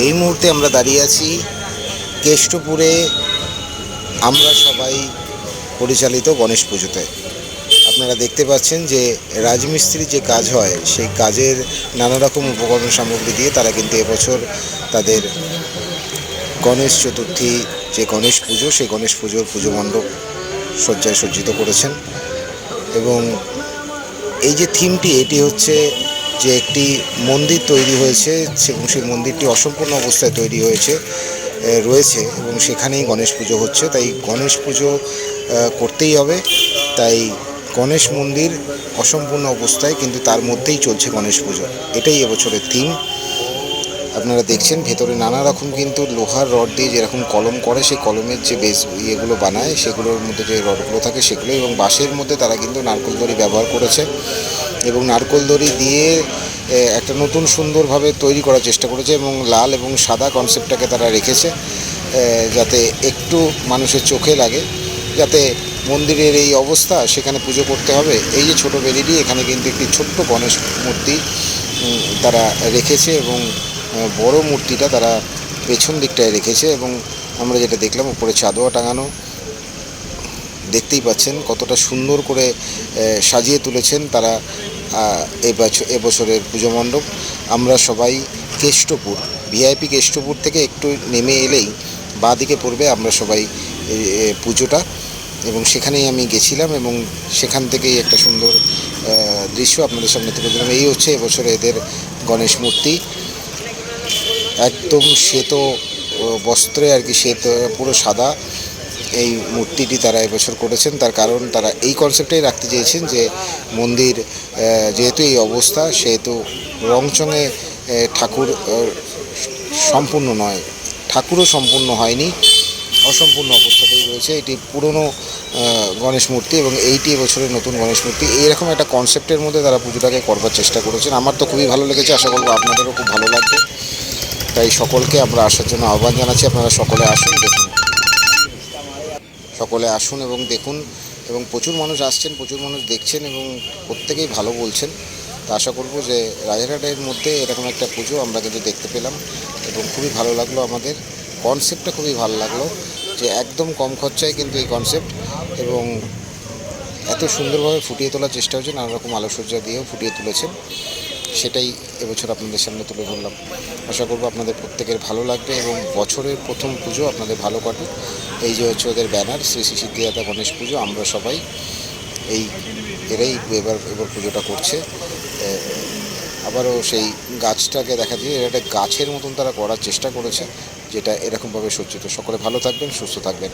এই মুহূর্তে আমরা দাঁড়িয়ে আছি কেষ্টপুরে আমরা সবাই পরিচালিত গণেশ পুজোতে। আপনারা দেখতে পাচ্ছেন যে রাজমিস্ত্রির যে কাজ হয় সেই কাজের নানা রকম উপকরণ সামগ্রী দিয়ে তারা কিন্তু এবছর তাদের গণেশ চতুর্থী যে গণেশ পুজো সেই গণেশ পুজোর পুজো মণ্ডপ সজ্জায় সজ্জিত করেছেন। এবং এই যে থিমটি, এটি হচ্ছে যে একটি মন্দির তৈরি হয়েছে এবং সেই মন্দিরটি অসম্পূর্ণ অবস্থায় তৈরি রয়েছে এবং সেখানেই গণেশ পুজো হচ্ছে। তাই গণেশ পুজো করতেই হবে, তাই গণেশ মন্দির অসম্পূর্ণ অবস্থায় কিন্তু তার মধ্যেই চলছে গণেশ পুজো। এটাই এবছরের থিম। আপনারা দেখছেন ভেতরে নানা রকম কিন্তু লোহার রড দিয়ে যেরকম কলম করে সেই কলমের যে বেস ইয়েগুলো বানায় সেগুলোর মধ্যে যে রডগুলো থাকে সেগুলো, এবং বাঁশের মধ্যে তারা কিন্তু নারকেল দড়ি ব্যবহার করেছে এবং নারকেল দড়ি দিয়ে একটা নতুন সুন্দরভাবে তৈরি করার চেষ্টা করেছে এবং লাল এবং সাদা কনসেপ্টটাকে তারা রেখেছে যাতে একটু মানুষের চোখে লাগে, যাতে মন্দিরের এই অবস্থা সেখানে পুজো করতে হবে। এই যে ছোটো বেলিটি, এখানে কিন্তু একটি ছোট্ট গণেশ মূর্তি তারা রেখেছে এবং বড় মূর্তিটা তারা পেছন দিকটায় রেখেছে। এবং আমরা যেটা দেখলাম উপরে চাঁদোয়া টাঙানো, দেখতেই পাচ্ছেন কতটা সুন্দর করে সাজিয়ে তুলেছেন তারা এবছরের পুজো মণ্ডপ। আমরা সবাই কেষ্টপুর ভিআইপি কেষ্টপুর থেকে একটু নেমে এলেই বাঁ দিকে পড়বে আমরা সবাই পুজোটা, এবং সেখানেই আমি গেছিলাম এবং সেখান থেকেই একটা সুন্দর দৃশ্য আপনাদের সামনে তুলে দিলাম। এই হচ্ছে এবছরে এদের গণেশ মূর্তি, একদম শ্বেত বস্ত্রে আর কি, শ্বেত পুরো সাদা এই মূর্তিটি তারা এবছর করেছেন। তার কারণ তারা এই কনসেপ্টেই রাখতে চেয়েছেন যে মন্দির যেহেতু এই অবস্থা, সেহেতু রংচঙে ঠাকুর সম্পূর্ণ নয়, ঠাকুরও সম্পূর্ণ হয়নি, অসম্পূর্ণ অবস্থাতেই রয়েছে। এটি পুরনো গণেশ মূর্তি এবং এইটি এবছরের নতুন গণেশ মূর্তি। এইরকম একটা কনসেপ্টের মধ্যে তারা পুজোটাকে করবার চেষ্টা করেছেন। আমার তো খুবই ভালো লেগেছে, আশা করবো আপনাদেরও খুব ভালো লাগবে। তাই সকলকে আমরা আসার জন্য আহ্বান জানাচ্ছি। আপনারা সকলে আসুন, দেখুন, সকলে আসুন এবং দেখুন। এবং প্রচুর মানুষ আসছেন, প্রচুর মানুষ দেখছেন এবং প্রত্যেকেই ভালো বলছেন। তা আশা করব যে রাজারহাটের মধ্যে এরকম একটা পুজো আমরা কিন্তু দেখতে পেলাম এবং খুবই ভালো লাগলো। আমাদের কনসেপ্টটা খুবই ভালো লাগলো যে একদম কম খরচায় কিন্তু এই কনসেপ্ট, এবং এত সুন্দরভাবে ফুটিয়ে তোলার চেষ্টা হচ্ছে, নানা রকম আলোকসজ্জা দিয়েও ফুটিয়ে তুলেছেন। সেটাই এবছর আপনাদের সামনে তুলে ধরলাম। আশা করব আপনাদের প্রত্যেকের ভালো লাগবে এবং বছরের প্রথম পুজো আপনাদের ভালো কাটুক। এই যে হচ্ছে ওদের ব্যানার, শ্রী শ্রী সিদ্ধিদাতা গণেশ পুজো। আমরা সবাই এরাই এবার পুজোটা করছে। আবারও সেই গাছটাকে দেখা দিয়ে একটা গাছের মতন তারা করার চেষ্টা করেছে, যেটা এরকমভাবে সজ্জিত। সকলে ভালো থাকবেন, সুস্থ থাকবেন।